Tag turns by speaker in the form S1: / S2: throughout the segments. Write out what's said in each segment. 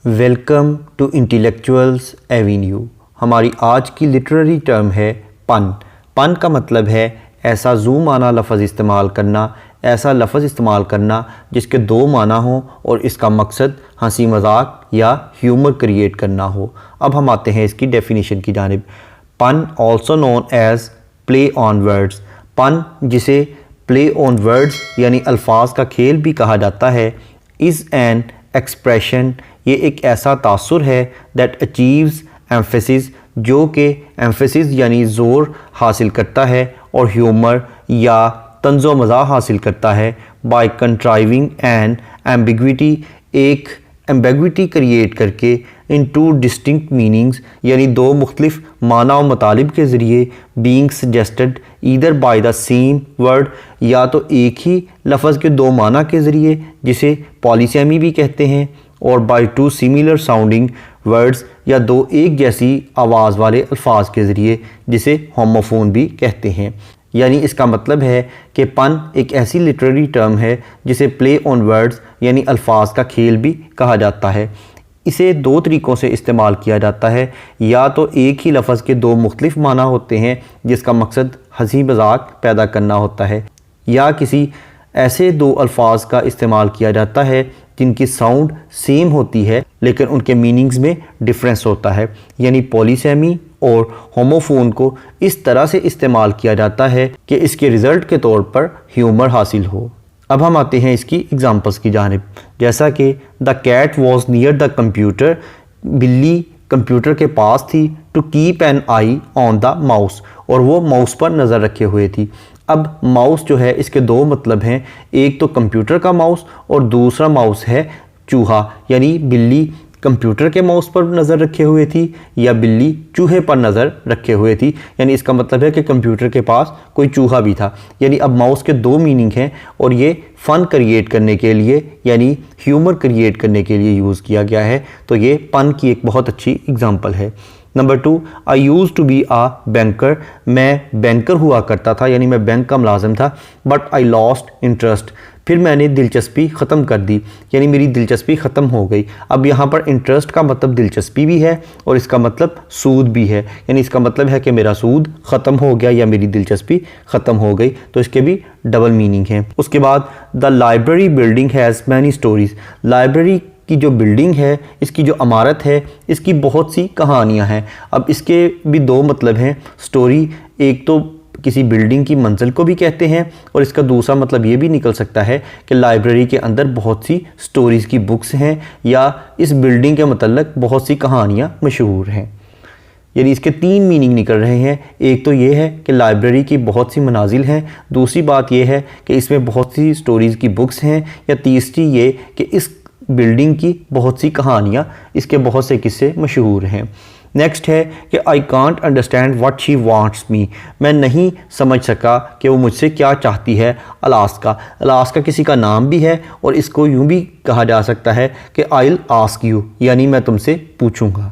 S1: Welcome to intellectuals Avenue. हमारी आज की लिटरेरी टर्म है पन। पन का मतलब है ऐसा जू माना लफ़ज़ इस्तेमाल करना, ऐसा लफ़ज़ इस्तेमाल करना जिसके दो माना हों और इसका मकसद हंसी मजाक या ह्यूमर क्रिएट करना हो। अब हम आते हैं इसकी डेफिनेशन की जानिब। Pun also known as play on words. Pun जिसे प्ले ऑन वर्ड्स यानी अल्फाज का खेल भी कहा जाता है, इज़ एन एक्सप्रेशन, ये एक ऐसा तासुर है दैट अचीव्स एम्फेसिस, जो कि एम्फेसिस यानी ज़ोर हासिल करता है और ह्यूमर या तंज़ो मज़ाह हासिल करता है बाय कंट्राइविंग एन एम्बिग्विटी, एक एम्बिग्विटी क्रिएट करके इन टू डिस्टिंक्ट मीनिंग्स, यानी दो मुख्तलिफ माना और मतलब के ज़रिए being suggested either by the same word, या तो एक ही लफ्ज़ के दो माना के ज़रिए जिसे पॉलीसेमी भी कहते हैं, और by two similar sounding words, या दो एक जैसी आवाज़ वाले अल्फाज के ज़रिए जिसे होमोफोन भी कहते हैं। यानी इसका मतलब है कि पन एक ऐसी लिटरेरी टर्म है जिसे प्ले ऑन वर्ड्स यानी अल्फाज का खेल भी कहा जाता है। इसे दो तरीक़ों से इस्तेमाल किया जाता है, या तो एक ही लफ्ज़ के दो मुख्तलिफ माना होते हैं जिसका मकसद हंसी मजाक पैदा करना होता है, या किसी ऐसे दो अल्फाज का इस्तेमाल किया जाता है जिनकी साउंड सेम होती है लेकिन उनके मीनिंग्स में डिफरेंस होता है। यानी पॉलीसेमी और होमोफोन को इस तरह से इस्तेमाल किया जाता है कि इसके रिज़ल्ट के तौर पर ह्यूमर हासिल हो। अब हम आते हैं इसकी एग्जांपल्स की जानिब, जैसा कि the cat was near the computer, बिल्ली कंप्यूटर के पास थी, to keep an eye on the mouse, और वो माउस पर नज़र रखे हुए थी। अब माउस जो है इसके दो मतलब हैं, एक तो कंप्यूटर का माउस और दूसरा माउस है चूहा, यानी बिल्ली कंप्यूटर के माउस पर नज़र रखे हुए थी या बिल्ली चूहे पर नज़र रखे हुए थी। यानी इसका मतलब है कि कंप्यूटर के पास कोई चूहा भी था। यानी अब माउस के दो मीनिंग हैं और ये फ़न क्रिएट करने के लिए यानी ह्यूमर क्रिएट करने के लिए यूज़ किया गया है। तो ये पन की एक बहुत अच्छी एग्जांपल है। Number 2, I used to be a banker, मैं बैंकर हुआ करता था यानी मैं बैंक का मुलाजिम था। बट आई लॉस्ट इंटरेस्ट, फिर मैंने दिलचस्पी ख़त्म कर दी, यानी मेरी दिलचस्पी ख़त्म हो गई। अब यहाँ पर इंटरेस्ट का मतलब दिलचस्पी भी है और इसका मतलब सूद भी है, यानी इसका मतलब है कि मेरा सूद ख़त्म हो गया या मेरी दिलचस्पी ख़त्म हो गई। तो इसके भी डबल मीनिंग हैं। उसके बाद the library building has many stories, library की जो बिल्डिंग है, इसकी जो इमारत है, इसकी बहुत सी कहानियाँ हैं। अब इसके भी दो मतलब हैं। स्टोरी एक तो किसी बिल्डिंग की मंजिल को भी कहते हैं और इसका दूसरा मतलब ये भी निकल सकता है कि लाइब्रेरी के अंदर बहुत सी स्टोरीज़ की बुक्स हैं या इस बिल्डिंग के मतलब बहुत सी कहानियाँ मशहूर हैं। यानी इसके तीन मीनिंग निकल रहे हैं। एक तो ये है कि लाइब्रेरी की बहुत सी मनाजिल हैं, दूसरी बात ये है कि इसमें बहुत सी स्टोरीज़ की बुक्स हैं, या तीसरी ये कि इस बिल्डिंग की बहुत सी कहानियाँ, इसके बहुत से किस्से मशहूर हैं। नेक्स्ट है कि I can't understand what she wants मी, मैं नहीं समझ सका कि वो मुझसे क्या चाहती है। अलास्का, अलास्का किसी का नाम भी है और इसको यूँ भी कहा जा सकता है कि आई विल आस्क यू, यानी मैं तुमसे पूछूंगा।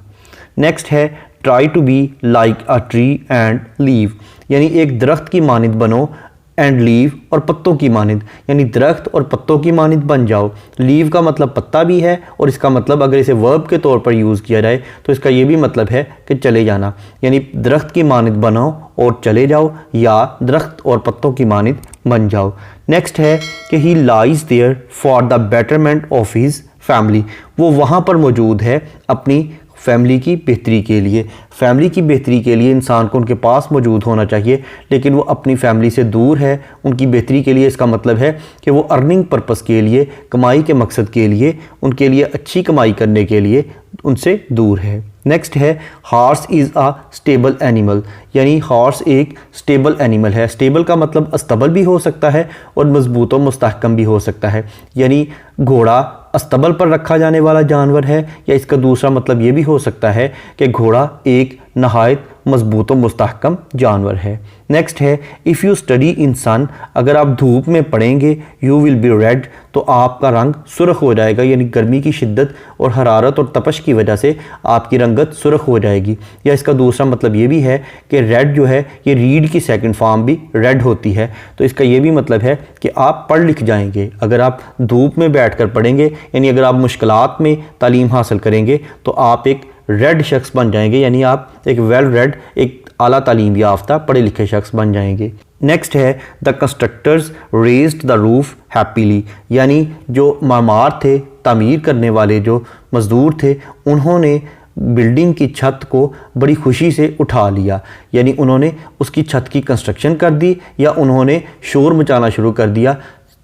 S1: नेक्स्ट है try to be like a tree and leave, यानी एक दरख्त की मानिंद बनो, एंड लीव और पत्तों की मानिंद, यानी दरख्त और पत्तों की मानिंद बन जाओ। लीव का मतलब पत्ता भी है और इसका मतलब अगर इसे वर्ब के तौर पर यूज़ किया जाए तो इसका ये भी मतलब है कि चले जाना, यानी दरख्त की मानिंद बनो और चले जाओ, या दरख्त और पत्तों की मानिंद बन जाओ। नेक्स्ट है कि he lies there for the betterment of his family, वो वहाँ पर मौजूद है अपनी फैमिली की बेहतरी के लिए। फैमिली की बेहतरी के लिए इंसान को उनके पास मौजूद होना चाहिए, लेकिन वो अपनी फैमिली से दूर है। उनकी बेहतरी के लिए इसका मतलब है कि वो अर्निंग पर्पस के लिए, कमाई के मकसद के लिए, उनके लिए अच्छी कमाई करने के लिए उनसे दूर है। नेक्स्ट है horse is a stable animal, यानी हॉर्स एक स्टेबल एनिमल है। स्टेबल का मतलब अस्तबल भी हो सकता है और मजबूत और मुस्तहकम भी हो सकता है, यानी घोड़ा अस्तबल पर रखा जाने वाला जानवर है, या इसका दूसरा मतलब ये भी हो सकता है कि घोड़ा एक नहायत मजबूत व मुस्तहकम जानवर है। नेक्स्ट है इफ़ यू स्टडी इन सन, अगर आप धूप में पढ़ेंगे यू विल बी रेड, तो आपका रंग सुर्ख हो जाएगा, यानी गर्मी की शिद्दत और हरारत और तपश की वजह से आपकी रंगत सुर्ख हो जाएगी। या इसका दूसरा मतलब ये भी है कि रेड जो है ये रीड की सेकंड फॉर्म भी रेड होती है, तो इसका ये भी मतलब है कि आप पढ़ लिख जाएंगे। अगर आप धूप में बैठकर पढ़ेंगे, यानी अगर आप मुश्किलात में तालीम हासिल करेंगे तो आप एक रेड शख्स बन जाएंगे, यानी आप एक वेल रेड, एक आला तालीम याफ्ता पढ़े लिखे शख्स बन जाएंगे। नेक्स्ट है the constructors raised the roof happily, यानी जो मामार थे, तामीर करने वाले जो मज़दूर थे, उन्होंने बिल्डिंग की छत को बड़ी खुशी से उठा लिया, यानी उन्होंने उसकी छत की कंस्ट्रक्शन कर दी या उन्होंने शोर मचाना शुरू कर दिया,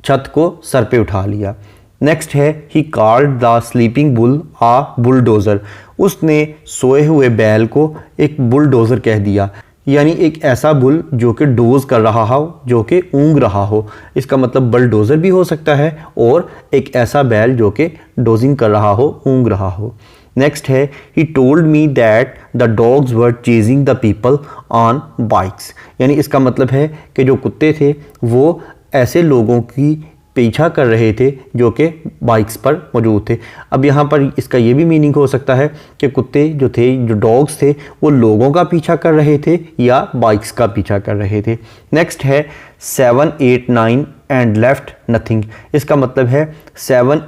S1: छत को सर पे उठा लिया। नेक्स्ट है he called the sleeping bull a bulldozer, उसने सोए हुए बैल को एक बुलडोज़र कह दिया, यानी एक ऐसा बुल जो कि डोज़ कर रहा हो, जो कि ऊँग रहा हो। इसका मतलब बुलडोज़र भी हो सकता है और एक ऐसा बैल जो कि डोजिंग कर रहा हो, ऊँग रहा हो। नेक्स्ट है he told me that the dogs were chasing the people on bikes, यानी इसका मतलब है कि जो कुत्ते थे वो ऐसे लोगों की पीछा कर रहे थे जो कि बाइक्स पर मौजूद थे। अब यहाँ पर इसका ये भी मीनिंग हो सकता है कि कुत्ते जो थे, जो डॉग्स थे, वो लोगों का पीछा कर रहे थे या बाइक्स का पीछा कर रहे थे। नेक्स्ट है 7, 8, 9 एंड लेफ्ट नथिंग, इसका मतलब है 7,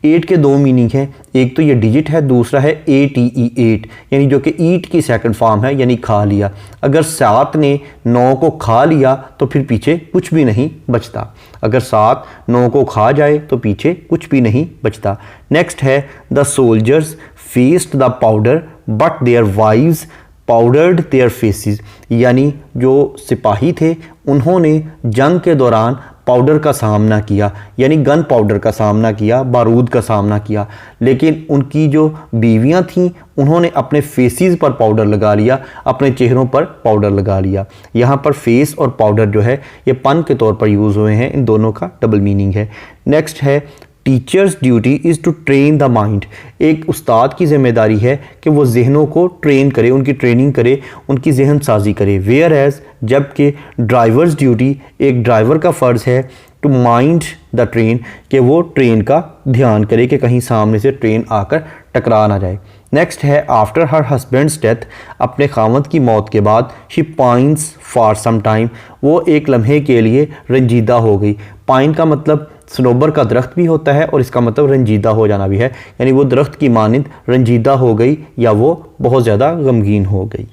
S1: 8 के दो मीनिंग हैं, एक तो ये डिजिट है, दूसरा है ATE 8, यानी जो कि ईट की सेकंड फॉर्म है, यानी खा लिया। अगर 7 ने 9 को खा लिया तो फिर पीछे कुछ भी नहीं बचता, अगर 7 9 को खा जाए तो पीछे कुछ भी नहीं बचता। नेक्स्ट है the soldiers faced the powder but their wives powdered their faces, यानी जो सिपाही थे उन्होंने जंग के दौरान पाउडर का सामना किया, यानी गन पाउडर का सामना किया, बारूद का सामना किया, लेकिन उनकी जो बीवियां थीं उन्होंने अपने फेसेस पर पाउडर लगा लिया, अपने चेहरों पर पाउडर लगा लिया। यहाँ पर फेस और पाउडर जो है ये पन के तौर पर यूज़ हुए हैं, इन दोनों का डबल मीनिंग है। नेक्स्ट है teacher's duty is to train the mind, एक उस्ताद की ज़िम्मेदारी है कि वो जहनों को ट्रेन करे, उनकी ट्रेनिंग करे, उनकी जहन साजी करे। वेयर एज, जबकि ड्राइवर्स ड्यूटी, एक ड्राइवर का फ़र्ज़ है टू माइंड द ट्रेन, कि वो ट्रेन का ध्यान करे कि कहीं सामने से ट्रेन आकर टकरा ना जाए। नेक्स्ट है आफ्टर हर हस्बैंड्स डेथ, अपने खामद की मौत के बाद she pines for some time, वो एक लम्हे के लिए रंजीदा हो गई। पाइन का मतलब सनोबर का दरख्त भी होता है और इसका मतलब रंजीदा हो जाना भी है, यानी वो दरख्त की मानिंद रंजीदा हो गई या वो बहुत ज़्यादा गमगीन हो गई।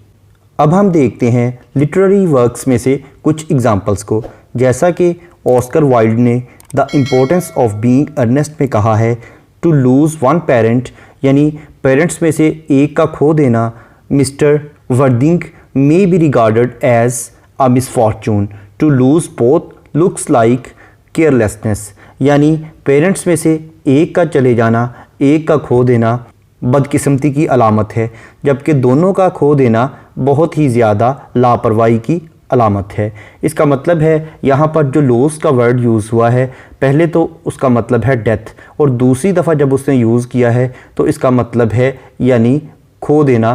S1: अब हम देखते हैं लिटरेरी वर्क्स में से कुछ एग्जाम्पल्स को। जैसा कि ऑस्कर वाइल्ड ने the importance of being Earnest में कहा है, टू लूज़ वन पेरेंट, यानी पेरेंट्स में से एक का खो देना, mister Worthing may be regarded as a misfortune, to lose both looks like carelessness, यानी पेरेंट्स में से एक का चले जाना, एक का खो देना बदकिस्मती की अलामत है, जबकि दोनों का खो देना बहुत ही ज़्यादा लापरवाही की अलामत है। इसका मतलब है यहाँ पर जो लॉस का वर्ड यूज़ हुआ है, पहले तो उसका मतलब है डेथ, और दूसरी दफ़ा जब उसने यूज़ किया है तो इसका मतलब है यानी खो देना,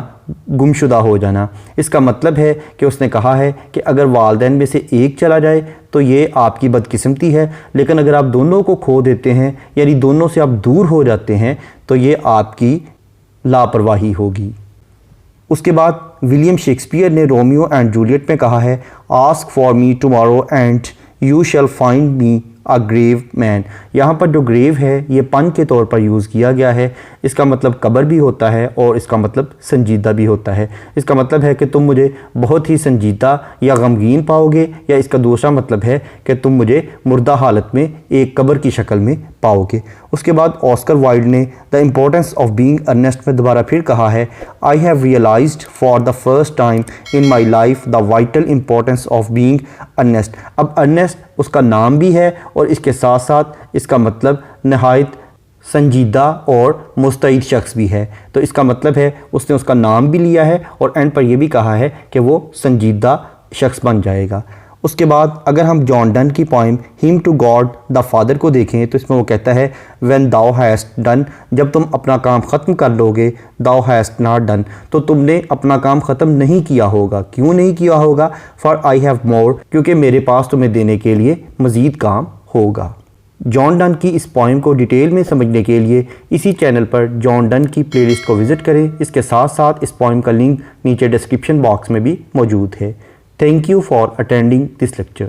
S1: गुमशुदा हो जाना। इसका मतलब है कि उसने कहा है कि अगर वालिदैन में से एक चला जाए तो ये आपकी बदकिस्मती है, लेकिन अगर आप दोनों को खो देते हैं, यानी दोनों से आप दूर हो जाते हैं, तो ये आपकी लापरवाही होगी। उसके बाद विलियम शेक्सपियर ने रोमियो एंड जूलियट में कहा है, ask for me tomorrow and you shall find me a grave man. यहाँ पर जो ग्रेव है ये पन के तौर पर यूज़ किया गया है, इसका मतलब कब्र भी होता है और इसका मतलब संजीदा भी होता है। इसका मतलब है कि तुम मुझे बहुत ही संजीदा या गमगीन पाओगे, या इसका दूसरा मतलब है कि तुम मुझे मुर्दा हालत में एक कब्र की शक्ल में पाओगे। उसके बाद ऑस्कर वाइल्ड ने the importance of being Earnest में दोबारा फिर कहा है, I have realised for the first time in my life the vital importance of being Earnest. अब अर्नेस्ट उसका नाम भी है और इसके साथ साथ इसका मतलब नहायत संजीदा और मुस्तैद शख्स भी है। तो इसका मतलब है उसने उसका नाम भी लिया है और एंड पर यह भी कहा है कि वो संजीदा शख्स बन जाएगा। उसके बाद अगर हम जॉन डन की poem hymn to God the Father को देखें तो इसमें वो कहता है व्हेन दाउ हैस्ट डन, जब तुम अपना काम ख़त्म कर लोगे, दाउ हैस्ट नॉट डन, तो तुमने अपना काम ख़त्म नहीं किया होगा। क्यों नहीं किया होगा? फॉर आई हैव मोर, क्योंकि मेरे पास तुम्हें देने के लिए मज़ीद काम होगा। जॉन डन की इस पोइम को डिटेल में समझने के लिए इसी चैनल पर जॉन डन की प्लेलिस्ट को विज़िट करें। इसके साथ साथ इस पोइम का लिंक नीचे डिस्क्रिप्शन बॉक्स में भी मौजूद है। Thank you for attending this lecture.